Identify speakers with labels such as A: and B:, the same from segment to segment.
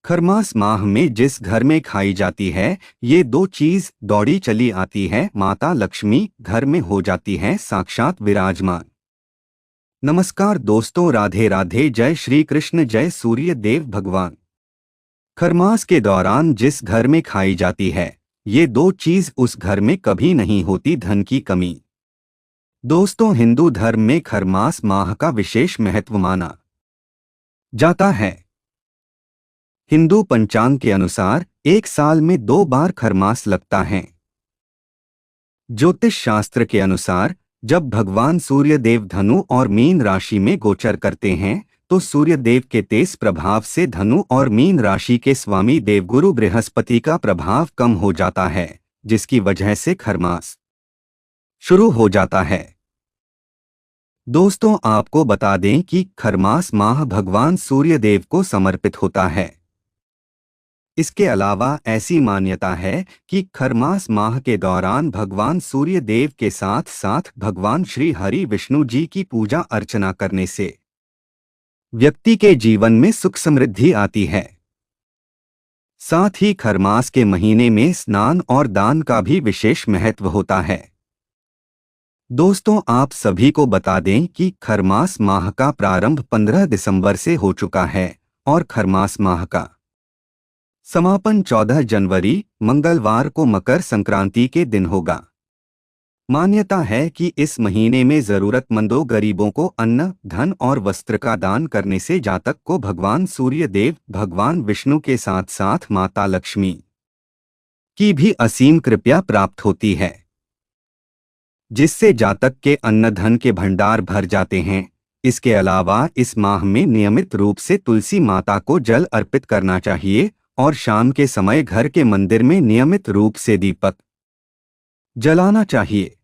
A: खरमास माह में जिस घर में खाई जाती है, ये दो चीज दौड़ी चली आती है। माता लक्ष्मी घर में हो जाती हैं साक्षात विराजमान। नमस्कार दोस्तों, राधे राधे, जय श्री कृष्ण, जय सूर्य देव भगवान। खरमास के दौरान जिस घर में खाई जाती है, ये दो चीज उस घर में कभी नहीं होती धन की कमी। दोस्तों, हिंदू धर्म में खरमास माह का विशेष महत्व माना जाता है। हिंदू पंचांग के अनुसार एक साल में 2 बार खरमास लगता है। ज्योतिष शास्त्र के अनुसार जब भगवान सूर्य देव धनु और मीन राशि में गोचर करते हैं, तो सूर्य देव के तेज प्रभाव से धनु और मीन राशि के स्वामी देवगुरु बृहस्पति का प्रभाव कम हो जाता है, जिसकी वजह से खरमास शुरू हो जाता है। दोस्तों, आपको बता दें कि खरमास माह भगवान सूर्य देव को समर्पित होता है। इसके अलावा ऐसी मान्यता है कि खरमास माह के दौरान भगवान सूर्य देव के साथ साथ भगवान श्री हरि विष्णु जी की पूजा अर्चना करने से व्यक्ति के जीवन में सुख समृद्धि आती है। साथ ही खरमास के महीने में स्नान और दान का भी विशेष महत्व होता है। दोस्तों, आप सभी को बता दें कि खरमास माह का प्रारंभ 15 दिसंबर से हो चुका है और खरमास माह का समापन 14 जनवरी मंगलवार को मकर संक्रांति के दिन होगा। मान्यता है कि इस महीने में जरूरतमंदों गरीबों को अन्न, धन और वस्त्र का दान करने से जातक को भगवान सूर्य देव, भगवान विष्णु के साथ साथ माता लक्ष्मी की भी असीम कृपा प्राप्त होती है, जिससे जातक के अन्न धन के भंडार भर जाते हैं। इसके अलावा इस माह में नियमित रूप से तुलसी माता को जल अर्पित करना चाहिए और शाम के समय घर के मंदिर में नियमित रूप से दीपक जलाना चाहिए,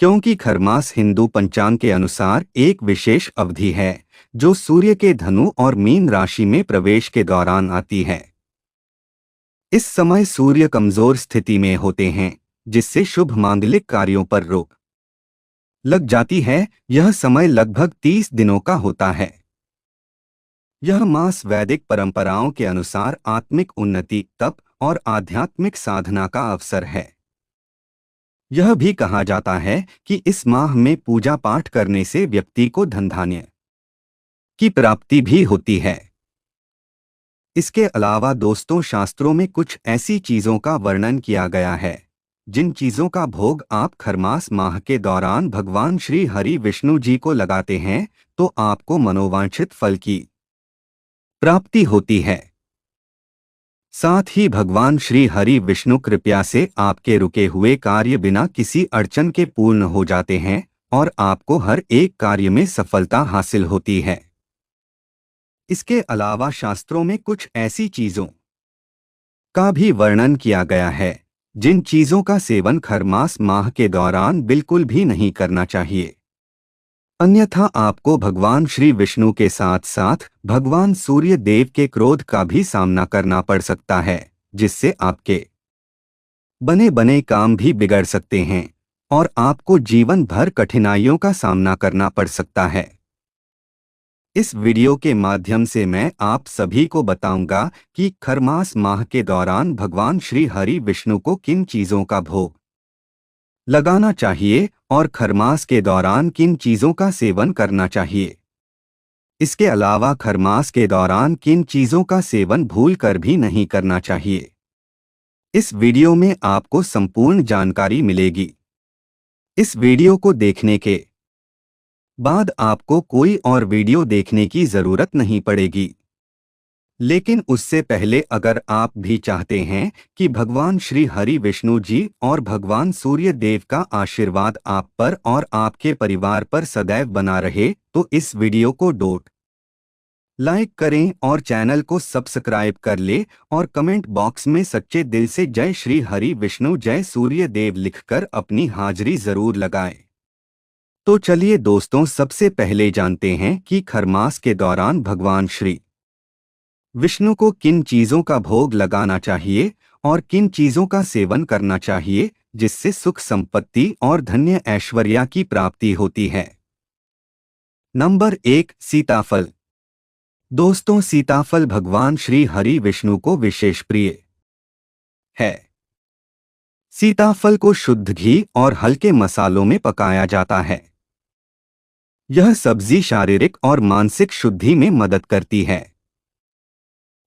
A: क्योंकि खरमास हिंदू पंचांग के अनुसार एक विशेष अवधि है जो सूर्य के धनु और मीन राशि में प्रवेश के दौरान आती है। इस समय सूर्य कमजोर स्थिति में होते हैं, जिससे शुभ मांगलिक कार्यों पर रोक लग जाती है। यह समय लगभग 30 दिनों का होता है। यह मास वैदिक परंपराओं के अनुसार आत्मिक उन्नति, तप और आध्यात्मिक साधना का अवसर है। यह भी कहा जाता है कि इस माह में पूजा पाठ करने से व्यक्ति को धन धान्य की प्राप्ति भी होती है। इसके अलावा दोस्तों, शास्त्रों में कुछ ऐसी चीजों का वर्णन किया गया है जिन चीजों का भोग आप खरमास माह के दौरान भगवान श्री हरि विष्णु जी को लगाते हैं, तो आपको मनोवांछित फल की प्राप्ति होती है। साथ ही भगवान श्री हरि विष्णु कृपया से आपके रुके हुए कार्य बिना किसी अड़चन के पूर्ण हो जाते हैं और आपको हर एक कार्य में सफलता हासिल होती है। इसके अलावा शास्त्रों में कुछ ऐसी चीजों का भी वर्णन किया गया है जिन चीजों का सेवन खरमास माह के दौरान बिल्कुल भी नहीं करना चाहिए, अन्यथा आपको भगवान श्री विष्णु के साथ साथ भगवान सूर्य देव के क्रोध का भी सामना करना पड़ सकता है, जिससे आपके बने बने काम भी बिगड़ सकते हैं और आपको जीवन भर कठिनाइयों का सामना करना पड़ सकता है। इस वीडियो के माध्यम से मैं आप सभी को बताऊंगा कि खरमास माह के दौरान भगवान श्री हरि विष्णु को किन चीजों का भोग लगाना चाहिए और खरमास के दौरान किन चीजों का सेवन करना चाहिए। इसके अलावा खरमास के दौरान किन चीजों का सेवन भूलकर भी नहीं करना चाहिए। इस वीडियो में आपको संपूर्ण जानकारी मिलेगी। इस वीडियो को देखने के बाद आपको कोई और वीडियो देखने की जरूरत नहीं पड़ेगी। लेकिन उससे पहले अगर आप भी चाहते हैं कि भगवान श्री हरि विष्णु जी और भगवान सूर्य देव का आशीर्वाद आप पर और आपके परिवार पर सदैव बना रहे, तो इस वीडियो को लाइक करें और चैनल को सब्सक्राइब कर ले और कमेंट बॉक्स में सच्चे दिल से जय श्री हरि विष्णु, जय सूर्य देव लिखकर अपनी हाजिरी जरूर लगाएं। तो चलिए दोस्तों, सबसे पहले जानते हैं कि खरमास के दौरान भगवान श्री विष्णु को किन चीजों का भोग लगाना चाहिए और किन चीजों का सेवन करना चाहिए, जिससे सुख संपत्ति और धन्य ऐश्वर्या की प्राप्ति होती है। नंबर 1, सीताफल। दोस्तों, सीताफल भगवान श्री हरि विष्णु को विशेष प्रिय है। सीताफल को शुद्ध घी और हल्के मसालों में पकाया जाता है। यह सब्जी शारीरिक और मानसिक शुद्धि में मदद करती है।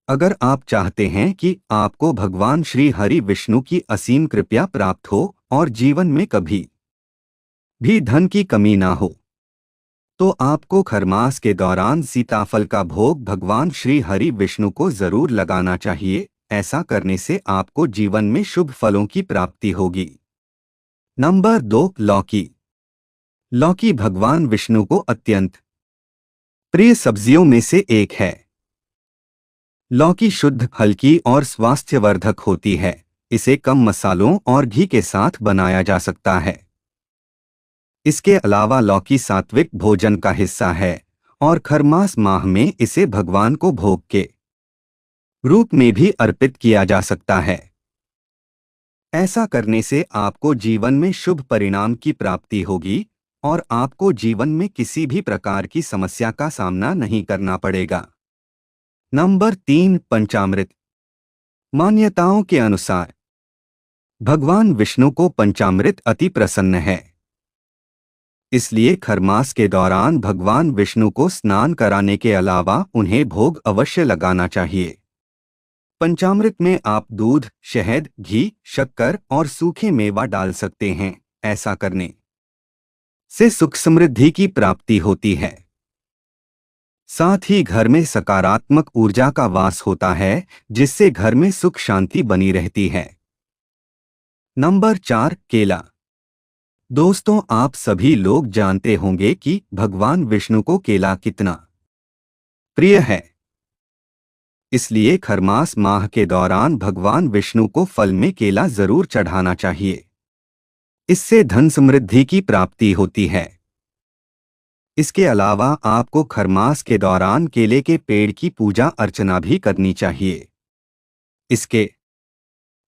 A: अगर आप चाहते हैं कि आपको भगवान श्री हरि विष्णु की असीम कृपा प्राप्त हो और जीवन में कभी भी धन की कमी ना हो, तो आपको खरमास के दौरान सीताफल का भोग भगवान श्री हरि विष्णु को जरूर लगाना चाहिए। ऐसा करने से आपको जीवन में शुभ फलों की प्राप्ति होगी। नंबर 2, लौकी। लौकी भगवान विष्णु को अत्यंत प्रिय सब्जियों में से एक है। लौकी शुद्ध, हल्की और स्वास्थ्यवर्धक होती है। इसे कम मसालों और घी के साथ बनाया जा सकता है। इसके अलावा लौकी सात्विक भोजन का हिस्सा है और खरमास माह में इसे भगवान को भोग के रूप में भी अर्पित किया जा सकता है। ऐसा करने से आपको जीवन में शुभ परिणाम की प्राप्ति होगी और आपको जीवन में किसी भी प्रकार की समस्या का सामना नहीं करना पड़ेगा। नंबर 3, पंचामृत। मान्यताओं के अनुसार भगवान विष्णु को पंचामृत अति प्रसन्न है। इसलिए खरमास के दौरान भगवान विष्णु को स्नान कराने के अलावा उन्हें भोग अवश्य लगाना चाहिए। पंचामृत में आप दूध, शहद, घी, शक्कर और सूखे मेवा डाल सकते हैं। ऐसा करने से सुख समृद्धि की प्राप्ति होती है। साथ ही घर में सकारात्मक ऊर्जा का वास होता है, जिससे घर में सुख शांति बनी रहती है। नंबर 4, केला। दोस्तों, आप सभी लोग जानते होंगे कि भगवान विष्णु को केला कितना प्रिय है। इसलिए खरमास माह के दौरान भगवान विष्णु को फल में केला जरूर चढ़ाना चाहिए। इससे धन समृद्धि की प्राप्ति होती है। इसके अलावा आपको खरमास के दौरान केले के पेड़ की पूजा अर्चना भी करनी चाहिए। इसके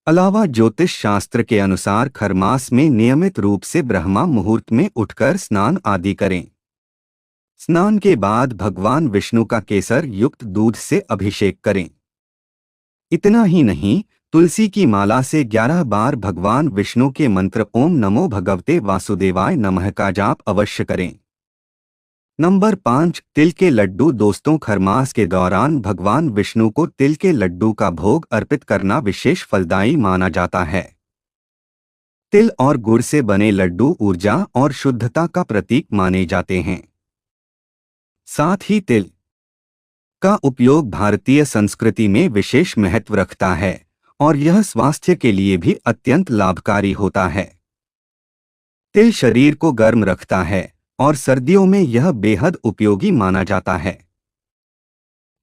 A: अलावा ज्योतिष शास्त्र के अनुसार खरमास में नियमित रूप से ब्रह्मा मुहूर्त में उठकर स्नान आदि करें। स्नान के बाद भगवान विष्णु का केसर युक्त दूध से अभिषेक करें। इतना ही नहीं, तुलसी की माला से 11 बार भगवान विष्णु के मंत्र ओम नमो भगवते वासुदेवाय नमः का जाप अवश्य करें। नंबर 5, तिल के लड्डू। दोस्तों, खरमास के दौरान भगवान विष्णु को तिल के लड्डू का भोग अर्पित करना विशेष फलदायी माना जाता है। तिल और गुड़ से बने लड्डू ऊर्जा और शुद्धता का प्रतीक माने जाते हैं। साथ ही तिल का उपयोग भारतीय संस्कृति में विशेष महत्व रखता है और यह स्वास्थ्य के लिए भी अत्यंत लाभकारी होता है। तिल शरीर को गर्म रखता है और सर्दियों में यह बेहद उपयोगी माना जाता है।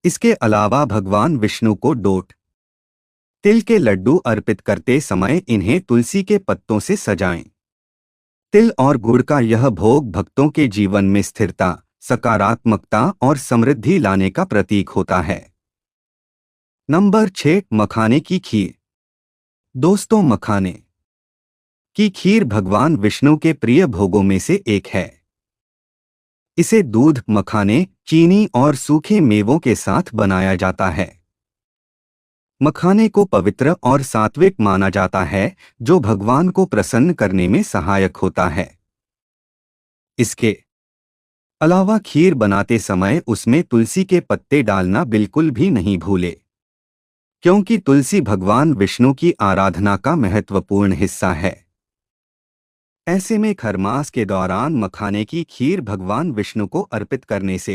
A: इसके अलावा भगवान विष्णु को डोट तिल के लड्डू अर्पित करते समय इन्हें तुलसी के पत्तों से सजाएं। तिल और गुड़ का यह भोग भक्तों के जीवन में स्थिरता, सकारात्मकता और समृद्धि लाने का प्रतीक होता है। नंबर 6, मखाने की खीर। दोस्तों, मखाने की खीर भगवान विष्णु के प्रिय भोगों में से एक है। इसे दूध, मखाने, चीनी और सूखे मेवों के साथ बनाया जाता है। मखाने को पवित्र और सात्विक माना जाता है, जो भगवान को प्रसन्न करने में सहायक होता है। इसके अलावा खीर बनाते समय उसमें तुलसी के पत्ते डालना बिल्कुल भी नहीं भूले, क्योंकि तुलसी भगवान विष्णु की आराधना का महत्वपूर्ण हिस्सा है। ऐसे में खरमास के दौरान मखाने की खीर भगवान विष्णु को अर्पित करने से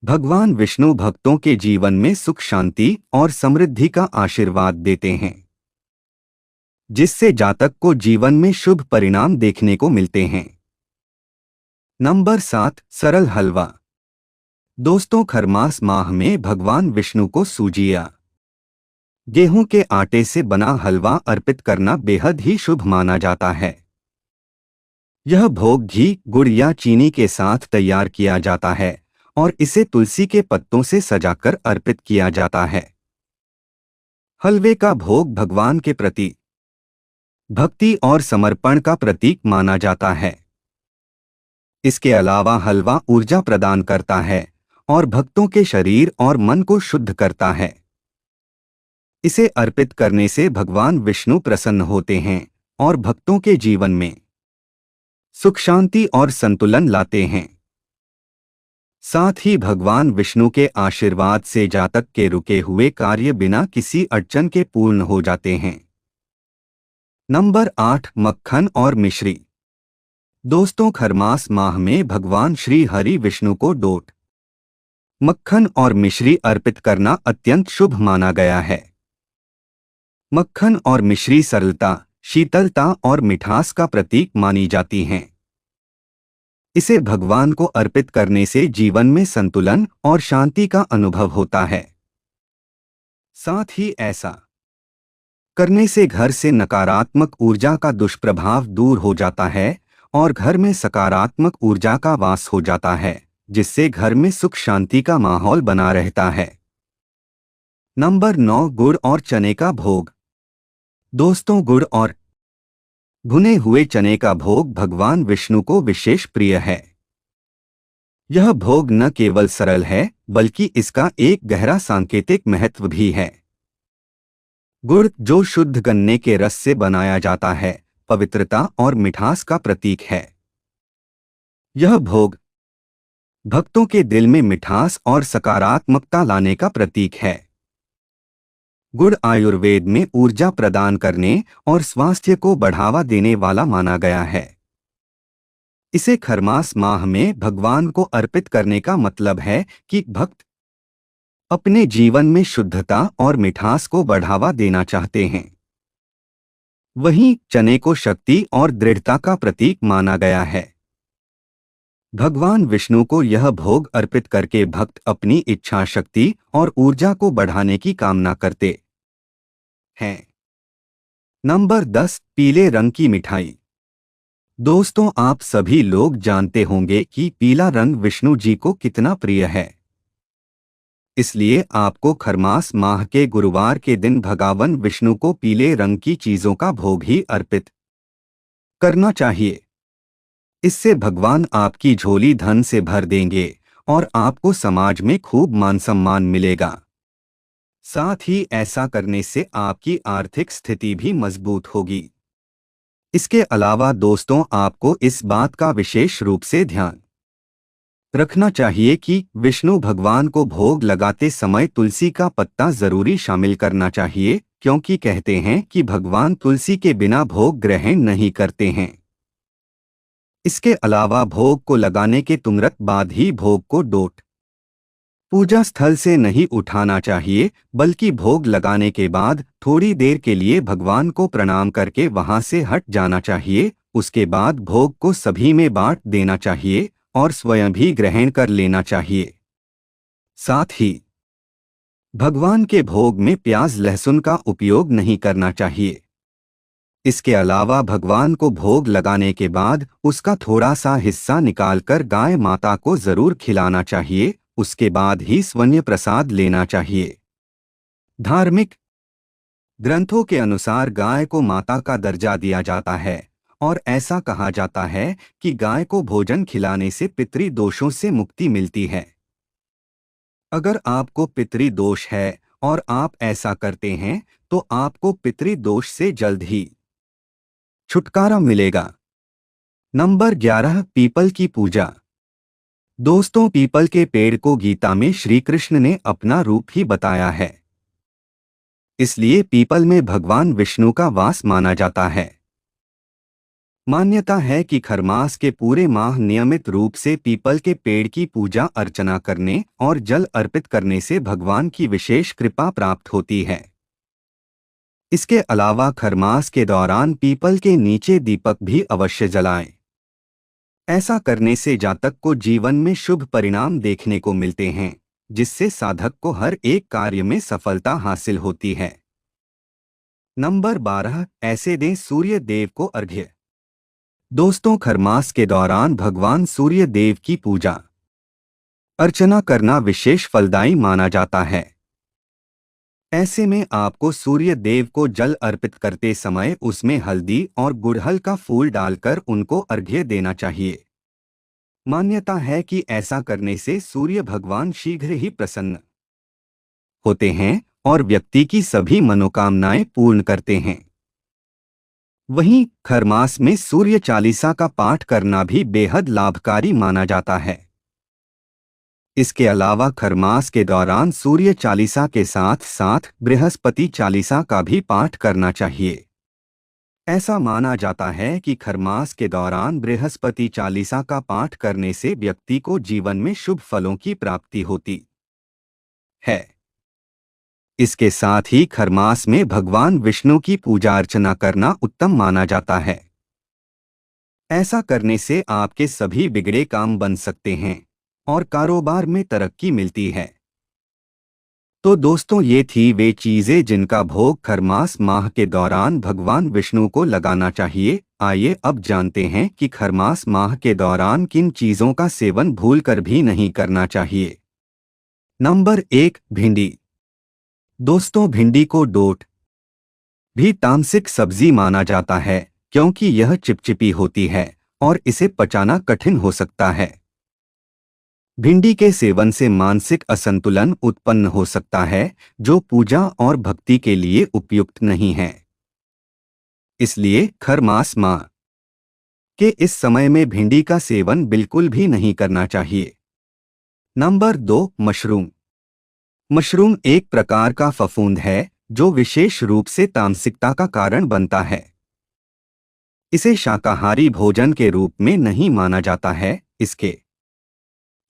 A: भगवान विष्णु भक्तों के जीवन में सुख, शांति और समृद्धि का आशीर्वाद देते हैं, जिससे जातक को जीवन में शुभ परिणाम देखने को मिलते हैं। नंबर 7, सरल हलवा। दोस्तों, खरमास माह में भगवान विष्णु को सूजिया गेहूं के आटे से बना हलवा अर्पित करना बेहद ही शुभ माना जाता है। यह भोग घी, गुड़ या चीनी के साथ तैयार किया जाता है और इसे तुलसी के पत्तों से सजाकर अर्पित किया जाता है। हलवे का भोग भगवान के प्रति भक्ति और समर्पण का प्रतीक माना जाता है। इसके अलावा हलवा ऊर्जा प्रदान करता है और भक्तों के शरीर और मन को शुद्ध करता है। इसे अर्पित करने से भगवान विष्णु प्रसन्न होते हैं और भक्तों के जीवन में सुख शांति और संतुलन लाते हैं। साथ ही भगवान विष्णु के आशीर्वाद से जातक के रुके हुए कार्य बिना किसी अड़चन के पूर्ण हो जाते हैं। नंबर 8, मक्खन और मिश्री। दोस्तों, खरमास माह में भगवान श्री हरि विष्णु को डोट, मक्खन और मिश्री अर्पित करना अत्यंत शुभ माना गया है। मक्खन और मिश्री सरलता, शीतलता और मिठास का प्रतीक मानी जाती हैं। इसे भगवान को अर्पित करने से जीवन में संतुलन और शांति का अनुभव होता है। साथ ही ऐसा करने से घर से नकारात्मक ऊर्जा का दुष्प्रभाव दूर हो जाता है और घर में सकारात्मक ऊर्जा का वास हो जाता है, जिससे घर में सुख शांति का माहौल बना रहता है। नंबर 9, गुड़ और चने का भोग। दोस्तों, गुड़ और भुने हुए चने का भोग भगवान विष्णु को विशेष प्रिय है। यह भोग न केवल सरल है बल्कि इसका एक गहरा सांकेतिक महत्व भी है। गुड़, जो शुद्ध गन्ने के रस से बनाया जाता है, पवित्रता और मिठास का प्रतीक है। यह भोग भक्तों के दिल में मिठास और सकारात्मकता लाने का प्रतीक है। गुड़ आयुर्वेद में ऊर्जा प्रदान करने और स्वास्थ्य को बढ़ावा देने वाला माना गया है। इसे खरमास माह में भगवान को अर्पित करने का मतलब है कि भक्त अपने जीवन में शुद्धता और मिठास को बढ़ावा देना चाहते हैं। वहीं चने को शक्ति और दृढ़ता का प्रतीक माना गया है। भगवान विष्णु को यह भोग अर्पित करके भक्त अपनी इच्छा शक्ति और ऊर्जा को बढ़ाने की कामना करते हैं। नंबर 10, पीले रंग की मिठाई। दोस्तों, आप सभी लोग जानते होंगे कि पीला रंग विष्णु जी को कितना प्रिय है। इसलिए आपको खरमास माह के गुरुवार के दिन भगवान विष्णु को पीले रंग की चीजों का भोग ही अर्पित करना चाहिए। इससे भगवान आपकी झोली धन से भर देंगे और आपको समाज में खूब मान सम्मान मिलेगा। साथ ही ऐसा करने से आपकी आर्थिक स्थिति भी मजबूत होगी। इसके अलावा दोस्तों, आपको इस बात का विशेष रूप से ध्यान रखना चाहिए कि विष्णु भगवान को भोग लगाते समय तुलसी का पत्ता जरूरी शामिल करना चाहिए, क्योंकि कहते हैं कि भगवान तुलसी के बिना भोग ग्रहण नहीं करते हैं। इसके अलावा भोग को लगाने के तुरंत बाद ही भोग को डोट पूजा स्थल से नहीं उठाना चाहिए, बल्कि भोग लगाने के बाद थोड़ी देर के लिए भगवान को प्रणाम करके वहां से हट जाना चाहिए। उसके बाद भोग को सभी में बांट देना चाहिए और स्वयं भी ग्रहण कर लेना चाहिए। साथ ही भगवान के भोग में प्याज लहसुन का उपयोग नहीं करना चाहिए। इसके अलावा भगवान को भोग लगाने के बाद उसका थोड़ा सा हिस्सा निकालकर गाय माता को जरूर खिलाना चाहिए। उसके बाद ही स्वयं प्रसाद लेना चाहिए। धार्मिक ग्रंथों के अनुसार गाय को माता का दर्जा दिया जाता है और ऐसा कहा जाता है कि गाय को भोजन खिलाने से पितृ दोषों से मुक्ति मिलती है। अगर आपको पितृ दोष है और आप ऐसा करते हैं तो आपको पितृ दोष से जल्द ही छुटकारा मिलेगा। नंबर 11, पीपल की पूजा। दोस्तों, पीपल के पेड़ को गीता में श्री कृष्ण ने अपना रूप ही बताया है। इसलिए पीपल में भगवान विष्णु का वास माना जाता है। मान्यता है कि खरमास के पूरे माह नियमित रूप से पीपल के पेड़ की पूजा अर्चना करने और जल अर्पित करने से भगवान की विशेष कृपा प्राप्त होती है। इसके अलावा खरमास के दौरान पीपल के नीचे दीपक भी अवश्य जलाएं। ऐसा करने से जातक को जीवन में शुभ परिणाम देखने को मिलते हैं, जिससे साधक को हर एक कार्य में सफलता हासिल होती है। नंबर 12, ऐसे दें सूर्य देव को अर्घ्य। दोस्तों, खरमास के दौरान भगवान सूर्य देव की पूजा अर्चना करना विशेष फलदायी माना जाता है। ऐसे में आपको सूर्य देव को जल अर्पित करते समय उसमें हल्दी और गुड़हल का फूल डालकर उनको अर्घ्य देना चाहिए। मान्यता है कि ऐसा करने से सूर्य भगवान शीघ्र ही प्रसन्न होते हैं और व्यक्ति की सभी मनोकामनाएं पूर्ण करते हैं। वहीं खरमास में सूर्य चालीसा का पाठ करना भी बेहद लाभकारी माना जाता है। इसके अलावा खरमास के दौरान सूर्य चालीसा के साथ साथ बृहस्पति चालीसा का भी पाठ करना चाहिए। ऐसा माना जाता है कि खरमास के दौरान बृहस्पति चालीसा का पाठ करने से व्यक्ति को जीवन में शुभ फलों की प्राप्ति होती है। इसके साथ ही खरमास में भगवान विष्णु की पूजा अर्चना करना उत्तम माना जाता है। ऐसा करने से आपके सभी बिगड़े काम बन सकते हैं और कारोबार में तरक्की मिलती है। तो दोस्तों, ये थी वे चीजें जिनका भोग खरमास माह के दौरान भगवान विष्णु को लगाना चाहिए। आइए अब जानते हैं कि खरमास माह के दौरान किन चीजों का सेवन भूलकर भी नहीं करना चाहिए। नंबर 1, भिंडी। दोस्तों, भिंडी को डोट भी तामसिक सब्जी माना जाता है क्योंकि यह चिपचिपी होती है और इसे पचाना कठिन हो सकता है। भिंडी के सेवन से मानसिक असंतुलन उत्पन्न हो सकता है जो पूजा और भक्ति के लिए उपयुक्त नहीं है। इसलिए खरमास माह के इस समय में भिंडी का सेवन बिल्कुल भी नहीं करना चाहिए। Number 2, mushroom. मशरूम एक प्रकार का फफूंद है जो विशेष रूप से तामसिकता का कारण बनता है। इसे शाकाहारी भोजन के रूप में नहीं माना जाता है। इसके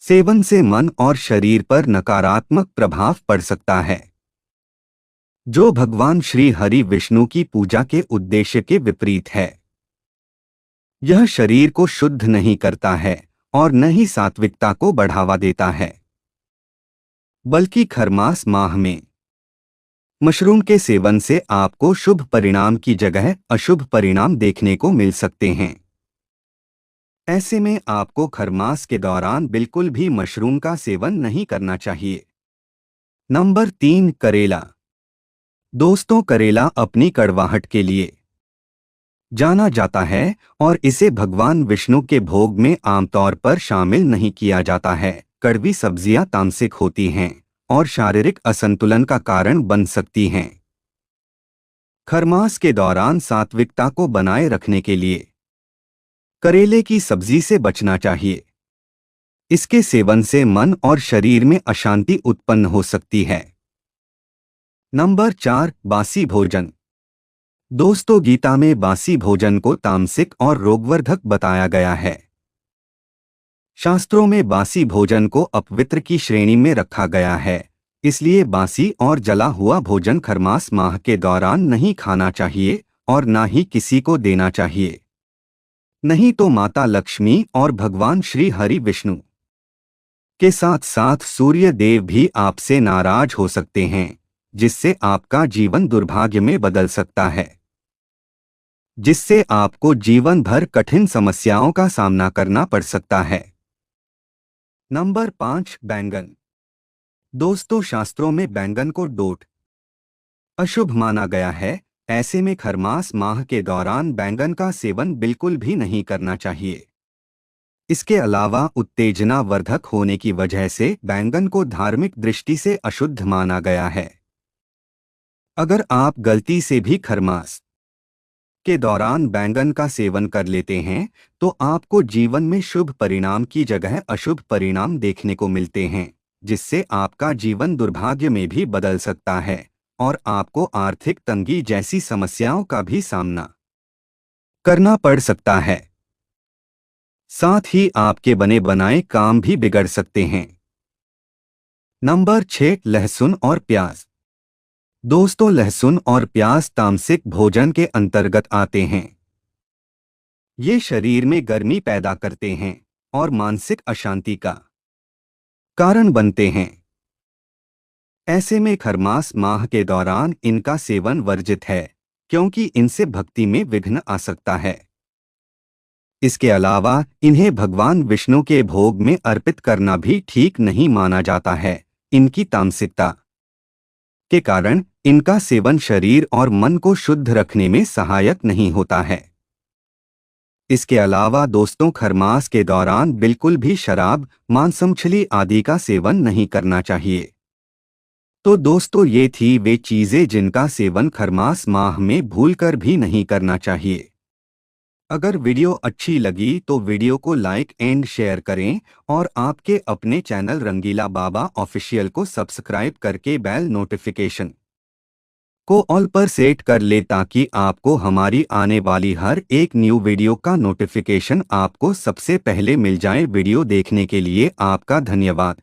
A: सेवन से मन और शरीर पर नकारात्मक प्रभाव पड़ सकता है जो भगवान श्री हरि विष्णु की पूजा के उद्देश्य के विपरीत है। यह शरीर को शुद्ध नहीं करता है और न ही सात्विकता को बढ़ावा देता है, बल्कि खरमास माह में मशरूम के सेवन से आपको शुभ परिणाम की जगह अशुभ परिणाम देखने को मिल सकते हैं। ऐसे में आपको खरमास के दौरान बिल्कुल भी मशरूम का सेवन नहीं करना चाहिए। नंबर 3, करेला। दोस्तों, करेला अपनी कड़वाहट के लिए जाना जाता है और इसे भगवान विष्णु के भोग में आमतौर पर शामिल नहीं किया जाता है। कड़वी सब्जियां तामसिक होती हैं और शारीरिक असंतुलन का कारण बन सकती हैं। खरमास के दौरान सात्विकता को बनाए रखने के लिए करेले की सब्जी से बचना चाहिए। इसके सेवन से मन और शरीर में अशांति उत्पन्न हो सकती है। नंबर 4, बासी भोजन। दोस्तों, गीता में बासी भोजन को तामसिक और रोगवर्धक बताया गया है। शास्त्रों में बासी भोजन को अपवित्र की श्रेणी में रखा गया है। इसलिए बासी और जला हुआ भोजन खरमास माह के दौरान नहीं खाना चाहिए और ना ही किसी को देना चाहिए। नहीं तो माता लक्ष्मी और भगवान श्री हरि विष्णु के साथ साथ सूर्य देव भी आपसे नाराज हो सकते हैं, जिससे आपका जीवन दुर्भाग्य में बदल सकता है, जिससे आपको जीवन भर कठिन समस्याओं का सामना करना पड़ सकता है। नंबर 5, बैंगन। दोस्तों, शास्त्रों में बैंगन को डोट अशुभ माना गया है। ऐसे में खरमास माह के दौरान बैंगन का सेवन बिल्कुल भी नहीं करना चाहिए। इसके अलावा उत्तेजना वर्धक होने की वजह से बैंगन को धार्मिक दृष्टि से अशुद्ध माना गया है। अगर आप गलती से भी खरमास के दौरान बैंगन का सेवन कर लेते हैं तो आपको जीवन में शुभ परिणाम की जगह अशुभ परिणाम देखने को मिलते हैं, जिससे आपका जीवन दुर्भाग्य में भी बदल सकता है और आपको आर्थिक तंगी जैसी समस्याओं का भी सामना करना पड़ सकता है। साथ ही आपके बने बनाए काम भी बिगड़ सकते हैं। नंबर 6, लहसुन और प्याज। दोस्तों, लहसुन और प्याज तामसिक भोजन के अंतर्गत आते हैं। ये शरीर में गर्मी पैदा करते हैं और मानसिक अशांति का कारण बनते हैं। ऐसे में खरमास माह के दौरान इनका सेवन वर्जित है क्योंकि इनसे भक्ति में विघ्न आ सकता है। इसके अलावा इन्हें भगवान विष्णु के भोग में अर्पित करना भी ठीक नहीं माना जाता है। इनकी तामसिकता के कारण इनका सेवन शरीर और मन को शुद्ध रखने में सहायक नहीं होता है। इसके अलावा दोस्तों, खरमास के दौरान बिल्कुल भी शराब, मांस, मछली आदि का सेवन नहीं करना चाहिए। तो दोस्तों, ये थी वे चीजें जिनका सेवन खरमास माह में भूलकर भी नहीं करना चाहिए। अगर वीडियो अच्छी लगी तो वीडियो को लाइक एंड शेयर करें और आपके अपने चैनल रंगीला बाबा ऑफिशियल को सब्सक्राइब करके बेल नोटिफिकेशन को ऑल पर सेट कर ले, ताकि आपको हमारी आने वाली हर एक न्यू वीडियो का नोटिफिकेशन आपको सबसे पहले मिल जाए। वीडियो देखने के लिए आपका धन्यवाद।